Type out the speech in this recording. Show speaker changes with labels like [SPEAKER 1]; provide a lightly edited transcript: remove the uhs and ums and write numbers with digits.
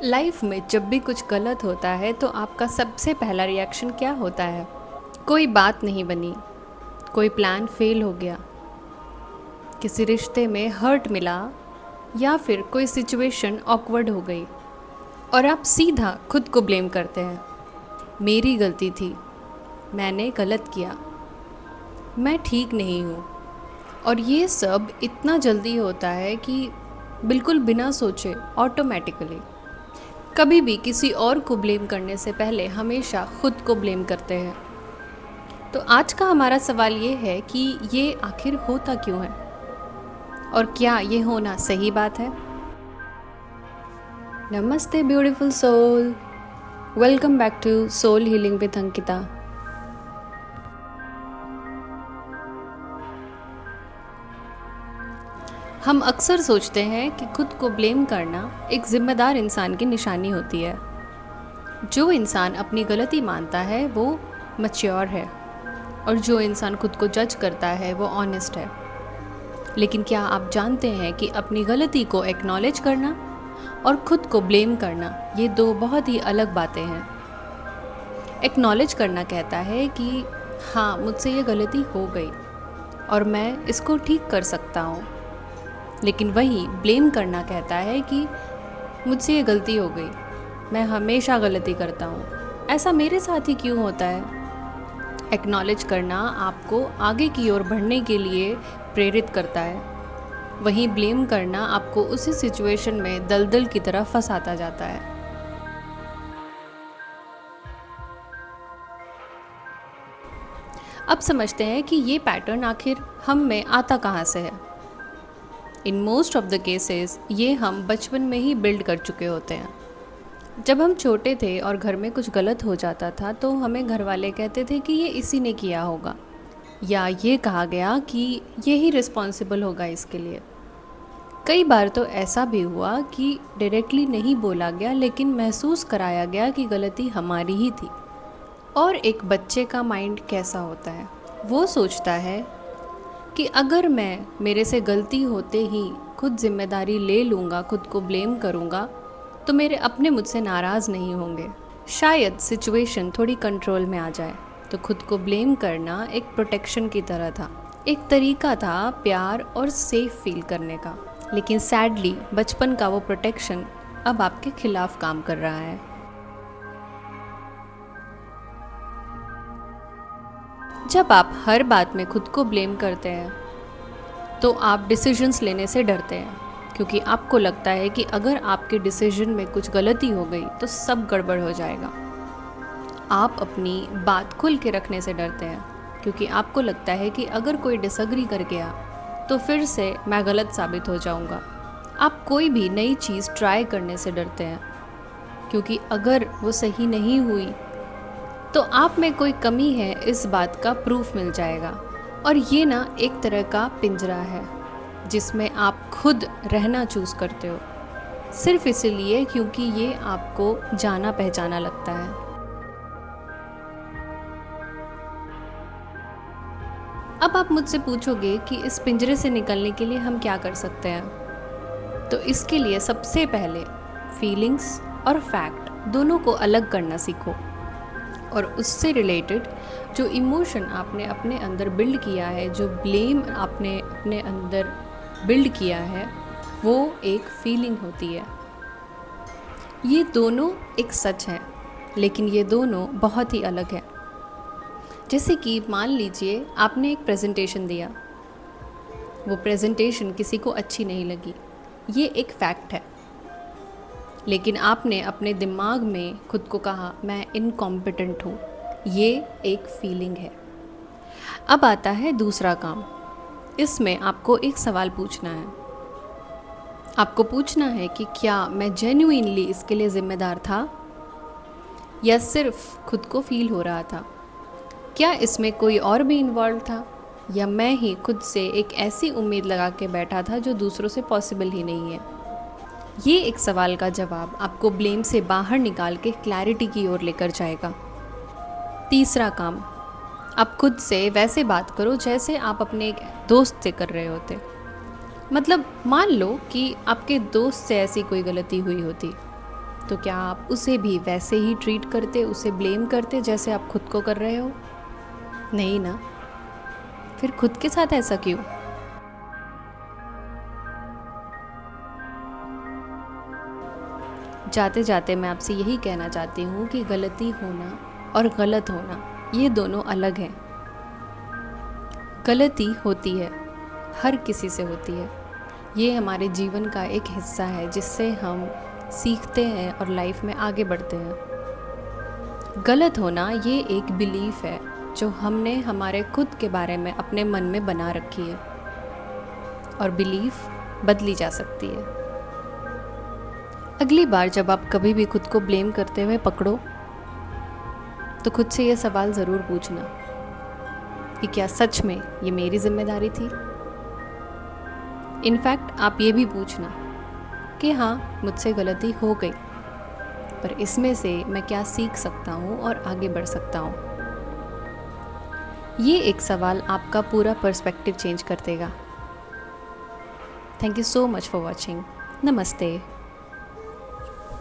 [SPEAKER 1] Life में जब भी कुछ गलत होता है तो आपका सबसे पहला रिएक्शन क्या होता है? कोई बात नहीं बनी, कोई प्लान फेल हो गया, किसी रिश्ते में हर्ट मिला या फिर कोई सिचुएशन ऑकवर्ड हो गई और आप सीधा खुद को ब्लेम करते हैं। मेरी गलती थी, मैंने गलत किया, मैं ठीक नहीं हूँ। और ये सब इतना जल्दी होता है कि बिल्कुल बिना सोचे ऑटोमेटिकली। कभी भी किसी और को ब्लेम करने से पहले हमेशा खुद को ब्लेम करते हैं। तो आज का हमारा सवाल ये है कि ये आखिर होता क्यों है और क्या ये होना सही बात है? नमस्ते beautiful soul, welcome back to soul healing with Ankita. हम अक्सर सोचते हैं कि खुद को ब्लेम करना एक जिम्मेदार इंसान की निशानी होती है। जो इंसान अपनी गलती मानता है वो मैच्योर है और जो इंसान खुद को जज करता है वो ऑनेस्ट है। लेकिन क्या आप जानते हैं कि अपनी गलती को एक्नॉलेज करना और खुद को ब्लेम करना ये दो बहुत ही अलग बातें हैं। एक्नॉलेज करना कहता है कि हाँ, मुझसे ये गलती हो गई और मैं इसको ठीक कर सकता हूँ। लेकिन वही ब्लेम करना कहता है कि मुझसे ये गलती हो गई, मैं हमेशा गलती करता हूँ, ऐसा मेरे साथ ही क्यों होता है। एक्नॉलेज करना आपको आगे की ओर बढ़ने के लिए प्रेरित करता है, वहीं ब्लेम करना आपको उसी सिचुएशन में दलदल की तरह फंसाता जाता है। अब समझते हैं कि ये पैटर्न आखिर हम में आता कहाँ से है। In most of the cases ये हम बचपन में ही बिल्ड कर चुके होते हैं। जब हम छोटे थे और घर में कुछ गलत हो जाता था तो हमें घर वाले कहते थे कि ये इसी ने किया होगा, या ये कहा गया कि ये ही रिस्पॉन्सिबल होगा इसके लिए। कई बार तो ऐसा भी हुआ कि डायरेक्टली नहीं बोला गया लेकिन महसूस कराया गया कि गलती हमारी ही थी। और एक बच्चे का माइंड कैसा होता है, वो सोचता है कि अगर मैं मेरे से गलती होते ही खुद जिम्मेदारी ले लूँगा, खुद को ब्लेम करूँगा, तो मेरे अपने मुझसे नाराज़ नहीं होंगे, शायद सिचुएशन थोड़ी कंट्रोल में आ जाए। तो खुद को ब्लेम करना एक प्रोटेक्शन की तरह था, एक तरीका था प्यार और सेफ फील करने का। लेकिन सैडली बचपन का वो प्रोटेक्शन अब आपके खिलाफ काम कर रहा है। जब आप हर बात में खुद को ब्लेम करते हैं तो आप डिसीजंस लेने से डरते हैं, क्योंकि आपको लगता है कि अगर आपके डिसीजन में कुछ गलती हो गई तो सब गड़बड़ हो जाएगा। आप अपनी बात खुल के रखने से डरते हैं, क्योंकि आपको लगता है कि अगर कोई डिसएग्री कर गया तो फिर से मैं गलत साबित हो जाऊंगा। आप कोई भी नई चीज़ ट्राई करने से डरते हैं, क्योंकि अगर वो सही नहीं हुई तो आप में कोई कमी है, इस बात का प्रूफ मिल जाएगा। और ये ना एक तरह का पिंजरा है जिसमें आप खुद रहना चूज़ करते हो, सिर्फ इसलिए क्योंकि ये आपको जाना पहचाना लगता है। अब आप मुझसे पूछोगे कि इस पिंजरे से निकलने के लिए हम क्या कर सकते हैं। तो इसके लिए सबसे पहले फीलिंग्स और फैक्ट दोनों को अलग करना सीखो, और उससे रिलेटेड जो इमोशन आपने अपने अंदर बिल्ड किया है, जो ब्लेम आपने अपने अंदर बिल्ड किया है, वो एक फीलिंग होती है। ये दोनों एक सच है, लेकिन ये दोनों बहुत ही अलग है। जैसे कि मान लीजिए आपने एक प्रेजेंटेशन दिया, वो प्रेजेंटेशन किसी को अच्छी नहीं लगी, ये एक फैक्ट है। लेकिन आपने अपने दिमाग में खुद को कहा मैं इनकॉम्पिटेंट हूँ, ये एक फीलिंग है। अब आता है दूसरा काम। इसमें आपको एक सवाल पूछना है। आपको पूछना है कि क्या मैं जेन्युइनली इसके लिए ज़िम्मेदार था, या सिर्फ खुद को फील हो रहा था। क्या इसमें कोई और भी इन्वॉल्व था, या मैं ही खुद से एक ऐसी उम्मीद लगा के बैठा था जो दूसरों से पॉसिबल ही नहीं है। ये एक सवाल का जवाब आपको ब्लेम से बाहर निकाल के क्लैरिटी की ओर लेकर जाएगा। तीसरा काम, आप खुद से वैसे बात करो जैसे आप अपने एक दोस्त से कर रहे होते। मतलब मान लो कि आपके दोस्त से ऐसी कोई गलती हुई होती तो क्या आप उसे भी वैसे ही ट्रीट करते, उसे ब्लेम करते जैसे आप खुद को कर रहे हो? नहीं ना। फिर खुद के साथ ऐसा क्यों? जाते जाते मैं आपसे यही कहना चाहती हूँ कि गलती होना और गलत होना ये दोनों अलग हैं। गलती होती है, हर किसी से होती है। ये हमारे जीवन का एक हिस्सा है जिससे हम सीखते हैं और लाइफ में आगे बढ़ते हैं। गलत होना ये एक बिलीफ है जो हमने हमारे खुद के बारे में अपने मन में बना रखी है, और बिलीफ बदली जा सकती है। अगली बार जब आप कभी भी खुद को ब्लेम करते हुए पकड़ो तो खुद से ये सवाल ज़रूर पूछना कि क्या सच में ये मेरी जिम्मेदारी थी। इनफैक्ट आप ये भी पूछना कि हाँ, मुझसे गलती हो गई, पर इसमें से मैं क्या सीख सकता हूँ और आगे बढ़ सकता हूँ। ये एक सवाल आपका पूरा पर्सपेक्टिव चेंज कर देगा। Thank you so much for watching. नमस्ते।